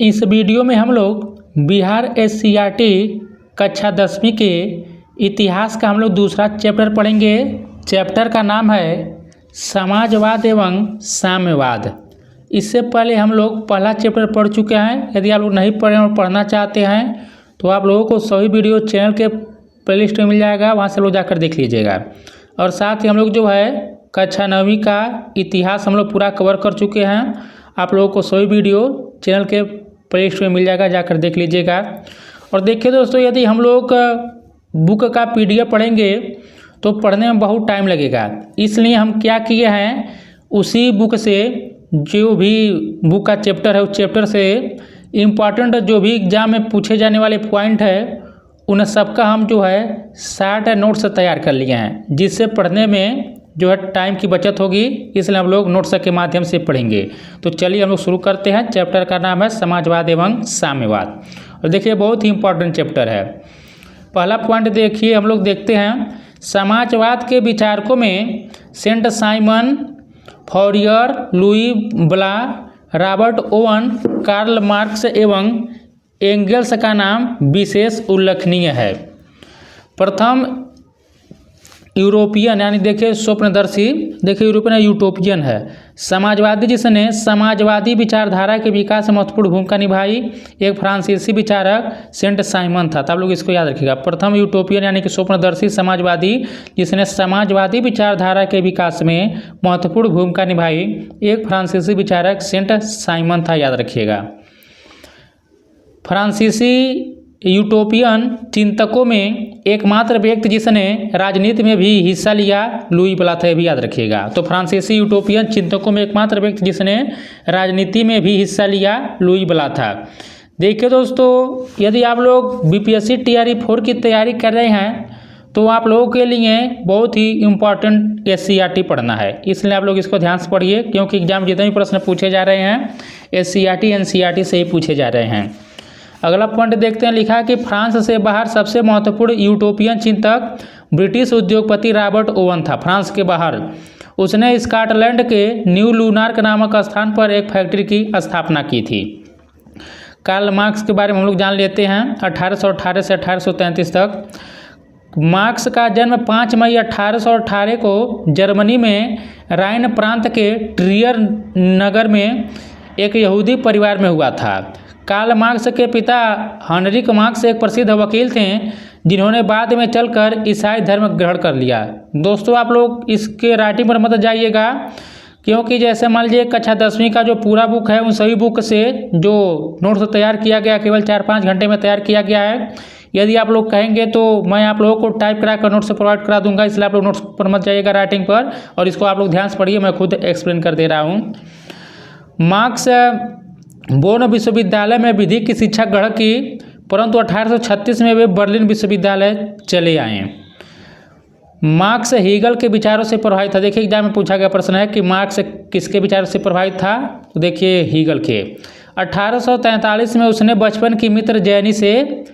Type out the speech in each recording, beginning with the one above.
इस वीडियो में हम लोग बिहार एससीईआरटी कक्षा 10वीं के इतिहास का हम लोग दूसरा चैप्टर पढ़ेंगे। चैप्टर का नाम है समाजवाद एवं साम्यवाद। इससे पहले हम लोग पहला चैप्टर पढ़ चुके हैं। यदि आप लोग नहीं पढ़े और पढ़ना चाहते हैं तो आप लोगों को सभी वीडियो चैनल के प्लेलिस्ट में मिल जाएगा, वहाँ से लोग जाकर देख लीजिएगा। और साथ ही हम लोग जो है कक्षा 9वीं का इतिहास हम लोग पूरा कवर कर चुके हैं। आप लोगों को सभी वीडियो चैनल के प्लेलिस्ट में मिल जाएगा, जाकर देख लीजिएगा। और देखिए दोस्तों, यदि हम लोग बुक का पीडीएफ पढ़ेंगे तो पढ़ने में बहुत टाइम लगेगा। इसलिए हम क्या किए हैं, उसी बुक से जो भी बुक का चैप्टर है उस चैप्टर से इम्पॉर्टेंट जो भी एग्जाम में पूछे जाने वाले पॉइंट है उन सबका हम जो है शार्ट नोट्स तैयार कर लिए हैं, जिससे पढ़ने में जो है टाइम की बचत होगी। इसलिए हम लोग नोट्स के माध्यम से पढ़ेंगे। तो चलिए हम लोग शुरू करते हैं। चैप्टर का नाम है समाजवाद एवं साम्यवाद। और देखिए बहुत ही इम्पोर्टेंट चैप्टर है। पहला पॉइंट देखिए, हम लोग देखते हैं समाजवाद के विचारकों में सेंट साइमन, फॉरियर, लुई ब्ला, रॉबर्ट ओवन, कार्ल मार्क्स एवं एंगल्स का नाम विशेष उल्लेखनीय है। प्रथम यूरोपियन यानी देखिए स्वप्नदर्शी, देखिए यूरोपियन यूटोपियन है। समाजवादी जिसने समाजवादी विचारधारा के विकास में महत्वपूर्ण भूमिका निभाई, एक फ्रांसीसी विचारक सेंट साइमन था। तो आप लोग इसको याद रखिएगा। प्रथम यूटोपियन यानी कि स्वप्नदर्शी समाजवादी जिसने समाजवादी विचारधारा के विकास में महत्वपूर्ण भूमिका निभाई, एक फ्रांसीसी विचारक सेंट साइमन था, याद रखिएगा। फ्रांसीसी यूटोपियन चिंतकों में एकमात्र व्यक्ति जिसने राजनीति में भी हिस्सा लिया लुई ब्ला था, भी याद रखिएगा। तो फ्रांसीसी यूटोपियन चिंतकों में एकमात्र व्यक्ति जिसने राजनीति में भी हिस्सा लिया लुई ब्ला था। देखिए दोस्तों, यदि आप लोग बीपीएससी टीआरई 4 की तैयारी कर रहे हैं तो आप लोगों के लिए बहुत ही इम्पॉर्टेंट एससीईआरटी पढ़ना है। इसलिए आप लोग इसको ध्यान से पढ़िए, क्योंकि एग्जाम जितने भी प्रश्न पूछे जा रहे हैं एससीईआरटी एनसीईआरटी से ही पूछे जा रहे हैं। अगला पॉइंट देखते हैं, लिखा कि फ्रांस से बाहर सबसे महत्वपूर्ण यूटोपियन चिंतक ब्रिटिश उद्योगपति रॉबर्ट ओवन था। फ्रांस के बाहर उसने स्कॉटलैंड के न्यू लूनार्क नामक स्थान पर एक फैक्ट्री की स्थापना की थी। कार्ल मार्क्स के बारे में हम लोग जान लेते हैं। 1818 से 1833 तक। मार्क्स का जन्म 5 मई 1818 को जर्मनी में राइन प्रांत के ट्रियर नगर में एक यहूदी परिवार में हुआ था। कार्ल मार्क्स के पिता हेनरिक मार्क्स एक प्रसिद्ध वकील थे, जिन्होंने बाद में चलकर ईसाई धर्म ग्रहण कर लिया। दोस्तों आप लोग इसके राइटिंग पर मत जाइएगा, क्योंकि जैसे मान लीजिए कक्षा 10वीं का जो पूरा बुक है उन सभी बुक से जो नोट्स तैयार किया गया केवल 4-5 घंटे में तैयार किया गया है। यदि आप लोग कहेंगे तो मैं आप लोगों को टाइप करा कर नोट्स प्रोवाइड करा दूंगा, इसलिए आप लोग नोट्स पर मत जाइएगा राइटिंग पर। और इसको आप लोग ध्यान से पढ़िए, मैं खुद एक्सप्लेन कर दे रहा हूँ। मार्क्स बोन विश्वविद्यालय में विधि की शिक्षा ग्रहण की, परंतु 1836 में वे बर्लिन विश्वविद्यालय चले आए। मार्क्स हीगल के विचारों से प्रभावित था। देखिए एग्जाम में पूछा गया प्रश्न है कि मार्क्स किसके विचारों से प्रभावित था, तो देखिए हीगल के। 1843 में उसने बचपन की मित्र जैनी से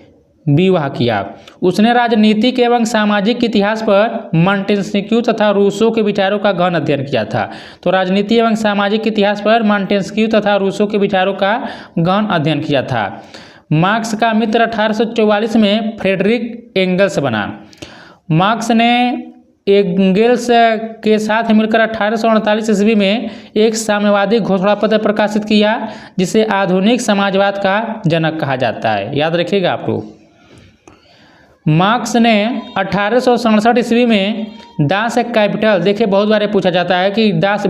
विवाह किया। उसने राजनीतिक एवं सामाजिक इतिहास पर मॉन्टेस्क्यू तथा रूसो के विचारों का गहन अध्ययन किया था। तो राजनीति एवं सामाजिक इतिहास पर मॉन्टेस्क्यू तथा रूसो के विचारों का गहन अध्ययन किया था। मार्क्स का मित्र 1844 में फ्रेडरिक एंगल्स बना। मार्क्स ने एंगल्स के साथ मिलकर 1848 ईस्वी में एक साम्यवादी घोषणा पत्र प्रकाशित किया, जिसे आधुनिक समाजवाद का जनक कहा जाता है। याद रखिएगा आप लोग। मार्क्स ने 1867 ईस्वी में दास कैपिटल, देखिए बहुत बार पूछा जाता है कि दास,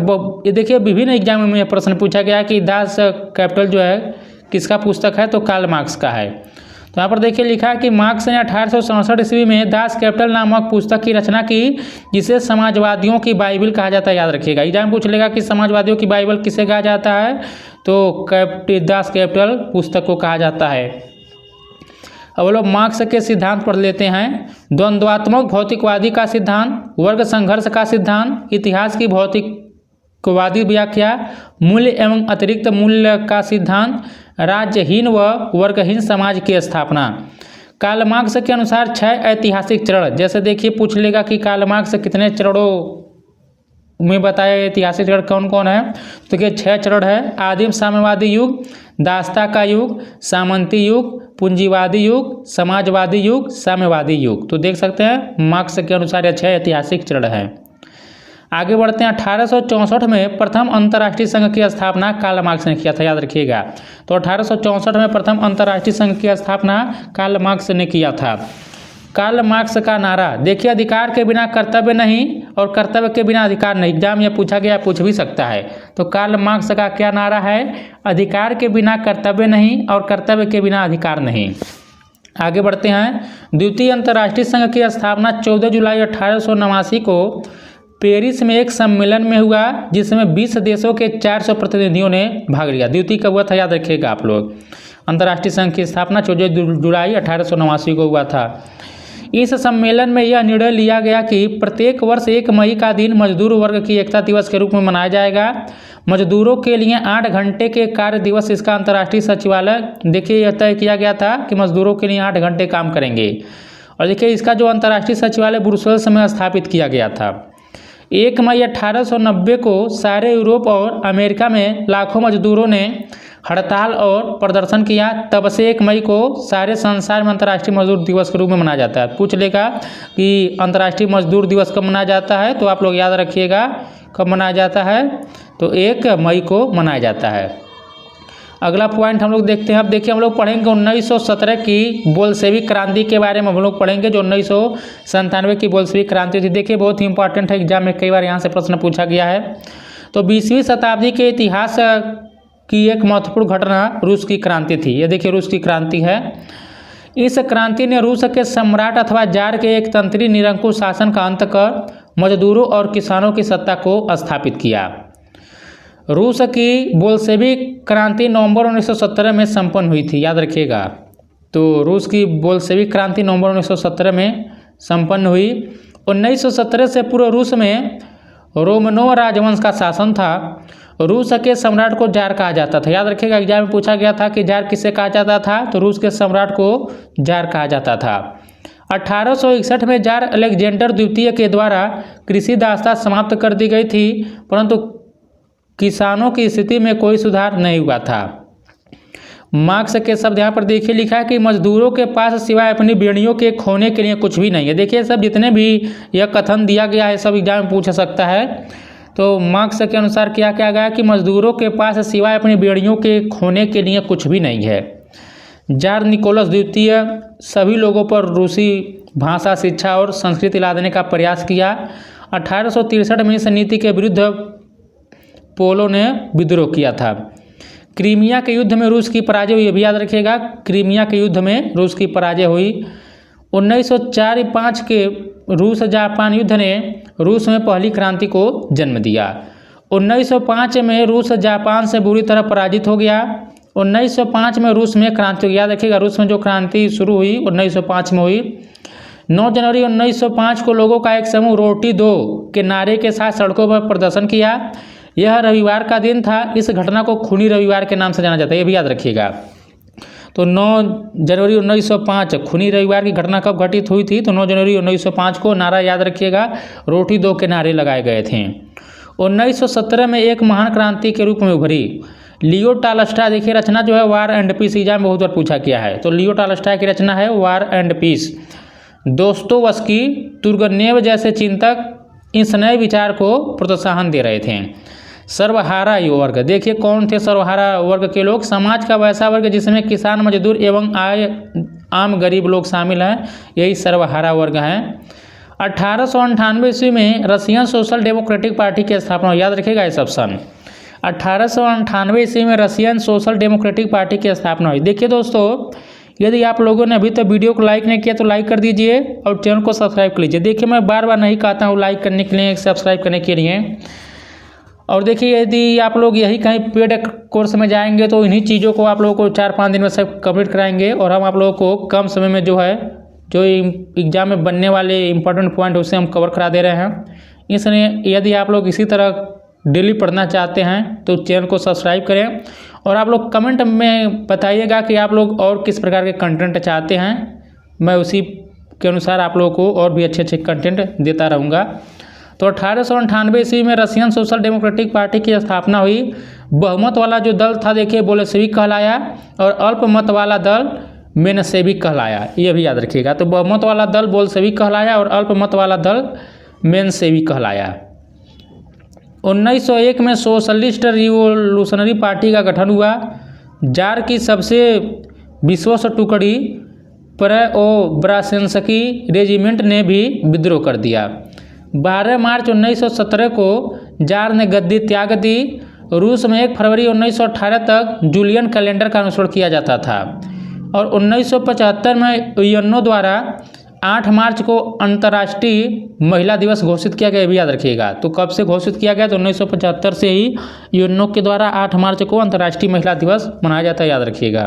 ये देखिए विभिन्न एग्जाम में प्रश्न पूछा गया कि दास कैपिटल जो है किसका पुस्तक है, तो कार्ल मार्क्स का है। तो यहाँ पर देखिए लिखा है कि मार्क्स ने 1867 ईस्वी में दास कैपिटल नामक पुस्तक की रचना की, जिसे समाजवादियों की बाइबल कहा जाता है। याद रखिएगा, एग्जाम पूछ लेगा कि समाजवादियों की बाइबल किसे कहा जाता है, तो दास कैपिटल पुस्तक को कहा जाता है। अब लोग मार्क्स के सिद्धांत पढ़ लेते हैं। द्वंद्वात्मक भौतिकवादी का सिद्धांत, वर्ग संघर्ष का सिद्धांत, इतिहास की भौतिकवादी व्याख्या, मूल्य एवं अतिरिक्त मूल्य का सिद्धांत, राज्यहीन व वर्गहीन समाज की स्थापना। कार्ल मार्क्स के अनुसार 6 ऐतिहासिक चरण, जैसे देखिए पूछ लेगा कि कार्ल मार्क्स कितने चरणों में बताया ऐतिहासिक चरण कौन कौन है। तो देखिए 6 चरण है। आदिम साम्यवादी युग, दासता का युग, सामंती युग, पूंजीवादी युग, समाजवादी युग, साम्यवादी युग। तो देख सकते हैं मार्क्स के अनुसार यह 6 ऐतिहासिक चरण है। आगे बढ़ते हैं। 1864 में प्रथम अंतर्राष्ट्रीय संघ की स्थापना कार्ल मार्क्स ने किया था, याद रखिएगा। तो 1864 में प्रथम अंतर्राष्ट्रीय संघ की स्थापना कार्ल मार्क्स ने किया था। कार्ल मार्क्स का नारा देखिए, अधिकार के बिना कर्तव्य नहीं और कर्तव्य के बिना अधिकार नहीं। एग्जाम में पूछा गया, पूछ भी सकता है। तो कार्ल मार्क्स का क्या नारा है? अधिकार के बिना कर्तव्य नहीं और कर्तव्य के बिना अधिकार नहीं। आगे बढ़ते हैं। द्वितीय अंतर्राष्ट्रीय संघ की स्थापना 14 जुलाई 1889 को पेरिस में एक सम्मेलन में हुआ, जिसमें 20 देशों के 400 प्रतिनिधियों ने भाग लिया। द्वितीय कब हुआ था, याद रखिएगा आप लोग। अंतर्राष्ट्रीय संघ की स्थापना 14 जुलाई 1889 को हुआ था। इस सम्मेलन में यह निर्णय लिया गया कि प्रत्येक वर्ष 1 मई का दिन मजदूर वर्ग की एकता दिवस के रूप में मनाया जाएगा। मजदूरों के लिए 8 घंटे के कार्य दिवस इसका अंतर्राष्ट्रीय सचिवालय, देखिए यह तय किया गया था कि मजदूरों के लिए 8 घंटे काम करेंगे। और देखिए इसका जो अंतर्राष्ट्रीय सचिवालय ब्रुसेल्स में स्थापित किया गया था। 1 मई 1890 को सारे यूरोप और अमेरिका में लाखों मजदूरों ने हड़ताल और प्रदर्शन किया। तब से 1 मई को सारे संसार में अंतर्राष्ट्रीय मजदूर दिवस के रूप में मनाया जाता है। पूछ लेगा कि अंतर्राष्ट्रीय मजदूर दिवस कब मनाया जाता है, तो आप लोग याद रखिएगा कब मनाया जाता है। तो 1 मई को मनाया जाता है। अगला पॉइंट हम लोग देखते हैं। अब देखिए हम लोग पढ़ेंगे 1917 की बोल्शेविक क्रांति के बारे में हम लोग पढ़ेंगे। जो 1997 की बोल्शेविक क्रांति थी, देखिए बहुत ही इंपॉर्टेंट है, एग्जाम में कई बार यहाँ से प्रश्न पूछा गया है। तो 20वीं शताब्दी के इतिहास की एक महत्वपूर्ण घटना रूस की क्रांति थी। ये देखिए रूस की क्रांति है। इस क्रांति ने रूस के सम्राट अथवा जार के एक तंत्री निरंकुश शासन का अंत कर मजदूरों और किसानों की सत्ता को स्थापित किया। रूस की बोल्शेविक क्रांति नवंबर 1917 में संपन्न हुई थी, याद रखिएगा। तो रूस की बोल्शेविक क्रांति नवंबर 1917 में संपन्न हुई। 1917 से पूर्व रूस में रोमनोव राजवंश का शासन था। रूस के सम्राट को जार कहा जाता था, याद रखिएगा। एग्जाम में पूछा गया था कि जार किसे कहा जाता था, तो रूस के सम्राट को जार कहा जाता था। 1861 में जार अलेक्जेंडर द्वितीय के द्वारा कृषि दासता समाप्त कर दी गई थी, परंतु किसानों की स्थिति में कोई सुधार नहीं हुआ था। मार्क्स के शब्द यहाँ पर देखिए लिखा है कि मजदूरों के पास सिवाय अपनी बेड़ियों के खोने के लिए कुछ भी नहीं है। देखिए सब जितने भी यह कथन दिया गया है सब एग्जाम में पूछ सकता है। तो मार्क्स के अनुसार क्या क्या गया कि मजदूरों के पास सिवाय अपनी बेड़ियों के खोने के लिए कुछ भी नहीं है। जार निकोलस द्वितीय सभी लोगों पर रूसी भाषा, शिक्षा और संस्कृति ला देने का प्रयास किया। 1863 में इस नीति के विरुद्ध पोलो ने विद्रोह किया था। क्रीमिया के युद्ध में रूस की पराजय हुई, ये भी याद रखिएगा। क्रीमिया के युद्ध में रूस की पराजय हुई। 1904-5 के रूस जापान युद्ध ने रूस में पहली क्रांति को जन्म दिया। 1905 में रूस जापान से बुरी तरह पराजित हो गया। 1905 में रूस में क्रांति, याद रखिएगा रूस में जो क्रांति शुरू हुई 1905 में हुई। 9 जनवरी 1905 को लोगों का एक समूह रोटी दो के नारे के साथ सड़कों पर प्रदर्शन किया। यह रविवार का दिन था। इस घटना को खूनी रविवार के नाम से जाना जाता है, ये भी याद रखिएगा। तो 9 जनवरी 1905 खूनी रविवार की घटना कब घटित हुई थी, तो 9 जनवरी 1905 को। नारा याद रखिएगा, रोटी दो के नारे लगाए गए थे। 1917 में एक महान क्रांति के रूप में उभरी। लियो टॉल्स्टॉय, देखिए रचना जो है वार एंड पीस, एग्जाम में बहुत बार पूछा गया है। तो लियो टॉल्स्टॉय की रचना है war and piece. Dostoevsky, Turgenev जैसे चिंतक इस नए विचार को प्रोत्साहन दे रहे थे। सर्वहारा वर्ग, देखिए कौन थे सर्वहारा वर्ग के लोग? समाज का वैसा वर्ग जिसमें किसान, मजदूर एवं आम गरीब लोग शामिल हैं, यही सर्वहारा वर्ग हैं। 1898 ईस्वी में रशियन सोशल डेमोक्रेटिक पार्टी की स्थापना, याद रखिएगा इस ऑप्शन। 1898 ईस्वी में रशियन सोशल डेमोक्रेटिक पार्टी की स्थापना हुई। देखिए दोस्तों, यदि आप लोगों ने अभी तक वीडियो को लाइक नहीं किया तो लाइक कर दीजिए और चैनल को सब्सक्राइब कर लीजिए। देखिए मैं बार बार नहीं कहता हूँ लाइक करने के लिए, सब्सक्राइब करने के लिए। और देखिए यदि आप लोग यही कहीं पेड कोर्स में जाएंगे तो इन्हीं चीज़ों को आप लोगों को 4-5 दिन में सब कंप्लीट कराएंगे और हम आप लोगों को कम समय में जो एग्ज़ाम में बनने वाले इंपॉर्टेंट पॉइंट उसे हम कवर करा दे रहे हैं। इसलिए यदि आप लोग इसी तरह डेली पढ़ना चाहते हैं तो चैनल को सब्सक्राइब करें और आप लोग कमेंट में बताइएगा कि आप लोग और किस प्रकार के कंटेंट चाहते हैं। मैं उसी के अनुसार आप लोगों को और भी अच्छे अच्छे कंटेंट देता रहूँगा। तो 1898 ईस्वी में रशियन सोशल डेमोक्रेटिक पार्टी की स्थापना हुई। बहुमत वाला जो दल था देखिए बोल्शेविक कहलाया, और अल्पमत वाला दल मेनसेविक कहलाया, ये भी याद रखिएगा। तो बहुमत वाला दल बोल्शेविक कहलाया और अल्पमत वाला दल मेनसेविक कहलाया। 1901 में सोशलिस्ट रिवोल्यूशनरी पार्टी का गठन हुआ। जार की सबसे विश्वस्त टुकड़ी प्रेओब्राजेंस्की रेजिमेंट ने भी विद्रोह कर दिया। 12 मार्च 1917 को जार ने गद्दी त्याग दी। रूस में 1 फरवरी 1918 तक जूलियन कैलेंडर का अनुसरण किया जाता था, और 1975 में यूएनओ द्वारा 8 मार्च को अंतर्राष्ट्रीय महिला दिवस घोषित किया गया, ये भी याद रखिएगा। तो कब से घोषित किया गया? तो 1975 से ही यूएनओ के द्वारा 8 मार्च को अंतर्राष्ट्रीय महिला दिवस मनाया जाता है, याद रखिएगा।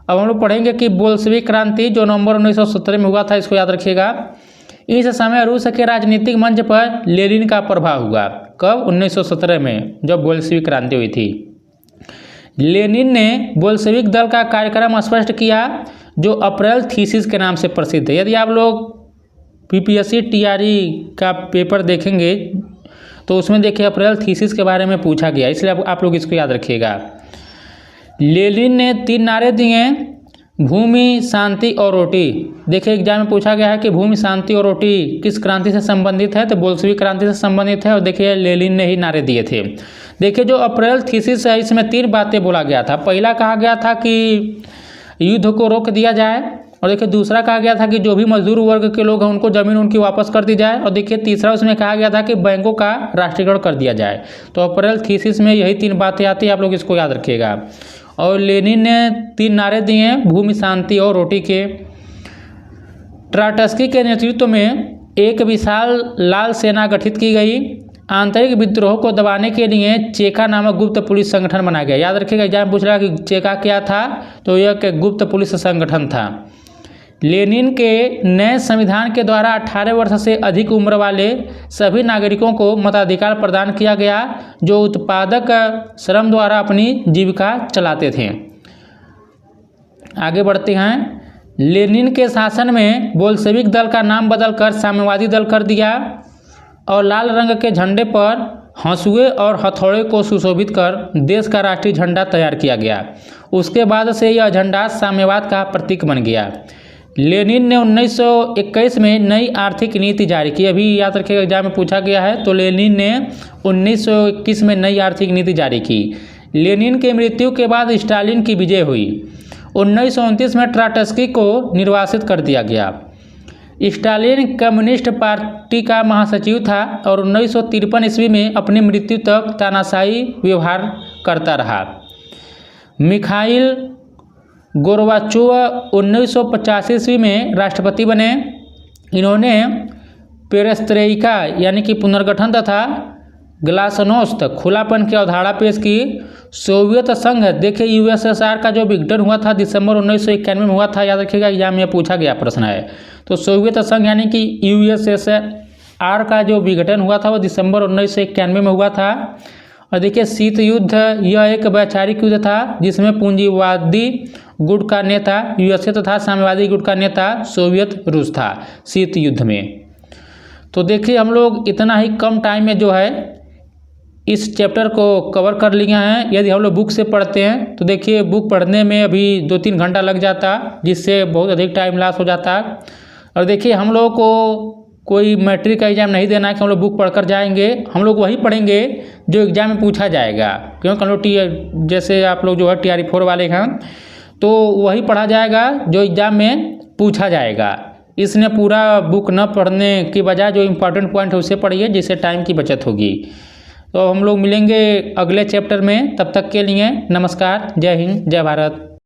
अब हम लोग पढ़ेंगे कि बोल्शेविक क्रांति जो नवंबर 1917 में हुआ था, इसको याद रखिएगा। इस समय रूस के राजनीतिक मंच पर लेनिन का प्रभाव हुआ। कब? 1917 में, जब बोल्शेविक क्रांति हुई थी। लेनिन ने बोल्शेविक दल का कार्यक्रम स्पष्ट किया, जो अप्रैल थीसिस के नाम से प्रसिद्ध है। यदि आप लोग पीपीएससी टीआरई का पेपर देखेंगे तो उसमें देखिए अप्रैल थीसिस के बारे में पूछा गया, इसलिए आप लोग इसको याद रखिएगा। लेनिन ने 3 नारे दिए, भूमि, शांति और रोटी। देखिए एग्जाम में पूछा गया है कि भूमि, शांति और रोटी किस क्रांति से संबंधित है? तो बोल्शेविक क्रांति से संबंधित है, और देखिए लेनिन ने ही नारे दिए थे। देखिए जो अप्रैल थीसिस है इसमें 3 बातें बोला गया था। पहला कहा गया था कि युद्ध को रोक दिया जाए, और देखिए दूसरा कहा गया था कि जो भी मजदूर वर्ग के लोग हैं उनको ज़मीन उनकी वापस कर दी जाए, और देखिए तीसरा उसमें कहा गया था कि बैंकों का राष्ट्रीयकरण कर दिया जाए। तो अप्रैल थीसिस में यही 3 बातें आती हैं, आप लोग इसको याद रखिएगा। और लेनिन ने 3 नारे दिए, भूमि, शांति और रोटी के। ट्राटस्की के नेतृत्व में एक विशाल लाल सेना गठित की गई। आंतरिक विद्रोह को दबाने के लिए चेका नामक गुप्त पुलिस संगठन बनाया गया। याद रखिएगा एग्जाम पूछ रहा है कि चेका क्या था, तो यह एक गुप्त पुलिस संगठन था। लेनिन के नए संविधान के द्वारा 18 वर्ष से अधिक उम्र वाले सभी नागरिकों को मताधिकार प्रदान किया गया, जो उत्पादक श्रम द्वारा अपनी जीविका चलाते थे। आगे बढ़ते हैं। लेनिन के शासन में बोल्शेविक दल का नाम बदलकर साम्यवादी दल कर दिया, और लाल रंग के झंडे पर हंसुए और हथौड़े को सुशोभित कर देश का राष्ट्रीय झंडा तैयार किया गया। उसके बाद से यह झंडा साम्यवाद का प्रतीक बन गया। लेनिन ने 1921 में नई आर्थिक नीति जारी की। अभी याद रखिएगा एग्जाम में पूछा गया है। तो लेनिन ने 1921 में नई आर्थिक नीति जारी की। लेनिन की मृत्यु के बाद स्टालिन की विजय हुई। 1929 में ट्राटस्की को निर्वासित कर दिया गया। स्टालिन कम्युनिस्ट पार्टी का महासचिव था और 1953 ईस्वी में अपनी मृत्यु तक तानाशाही व्यवहार करता रहा। मिखाइल गोर्बाचोव 1985 ईस्वी में राष्ट्रपति बने। इन्होंने पेरेस्त्रोइका यानी कि पुनर्गठन तथा ग्लासनोस्त खुलापन की अवधारणा पेश की। सोवियत संघ, देखिए यूएसएसआर का जो विघटन हुआ था दिसंबर 1991 में हुआ था, याद रखिएगा एग्जाम में पूछा गया प्रश्न है। तो सोवियत संघ यानी कि यूएसएसआर का जो विघटन हुआ था वो दिसंबर 1991 में हुआ था। और देखिए शीत युद्ध, यह एक वैचारिक युद्ध था जिसमें पूंजीवादी गुट का नेता यूएसए तथा साम्यवादी गुट का नेता सोवियत रूस था शीत युद्ध में। तो देखिए हम लोग इतना ही कम टाइम में जो है इस चैप्टर को कवर कर लिए हैं। यदि हम लोग बुक से पढ़ते हैं तो देखिए बुक पढ़ने में अभी 2-3 घंटा लग जाता, जिससे बहुत अधिक टाइम लॉस हो जाता। और देखिए हम लोगों को कोई मैट्रिक का एग्ज़ाम नहीं देना है कि हम लोग बुक पढ़कर जाएंगे, हम लोग वही पढ़ेंगे जो एग्ज़ाम में पूछा जाएगा। क्योंकि हम लोग जैसे आप लोग जो है TRE 4 वाले हैं तो वही पढ़ा जाएगा जो एग्ज़ाम में पूछा जाएगा। इसने पूरा बुक न पढ़ने की बजाय जो इम्पोर्टेंट पॉइंट है उसे पढ़िए, जिससे टाइम की बचत होगी। तो हम लोग मिलेंगे अगले चैप्टर में, तब तक के लिए नमस्कार, जय हिंद, जय भारत।